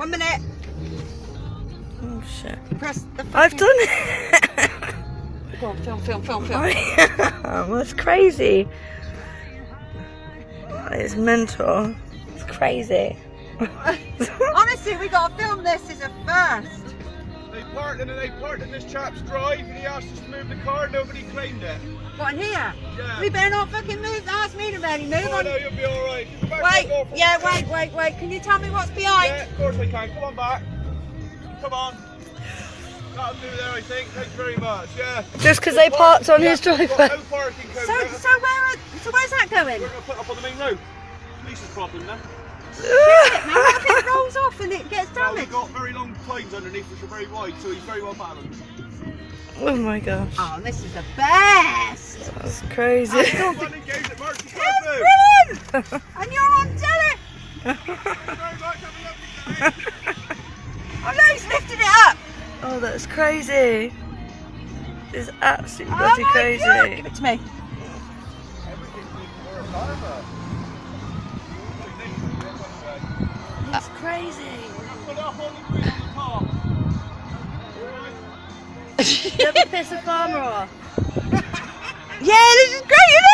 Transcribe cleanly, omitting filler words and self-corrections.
1 minute. Oh shit. Press the I've done it. Go on, film. That's crazy. It's mental. It's crazy. Honestly, we got to film this as a first. They parked in this chap's drive and he asked us to move the car, nobody claimed it. What, in here? Yeah. We better not fucking move. Ask me to really move Oh on. no, you'll be alright. Wait. Can you tell me what's behind? Yeah, of course I can. Come on back. Come on. That'll do there, I think. Thanks very much. Yeah. Just because they parked on his Got driveway. no parking code. So where's that going? We're going to put up on the main road. Police's problem now. Shit, man, what if it rolls off and it gets Well, we've damaged? got very long planes underneath which are very wide, so he's very well balanced. Oh my gosh. Oh, this is the best. That's crazy. One engaged at Marks and It's Spencer. brilliant. And you're on telly. Thank you very much. Have a lovely day. Oh no, he's lifted it up. Oh, that's crazy. It's absolutely Oh bloody my crazy. God. Give it to me. Everything's for a farmer. That's crazy. Put up on the grid on the top. You ever piss a farmer off? Yeah, this is great, isn't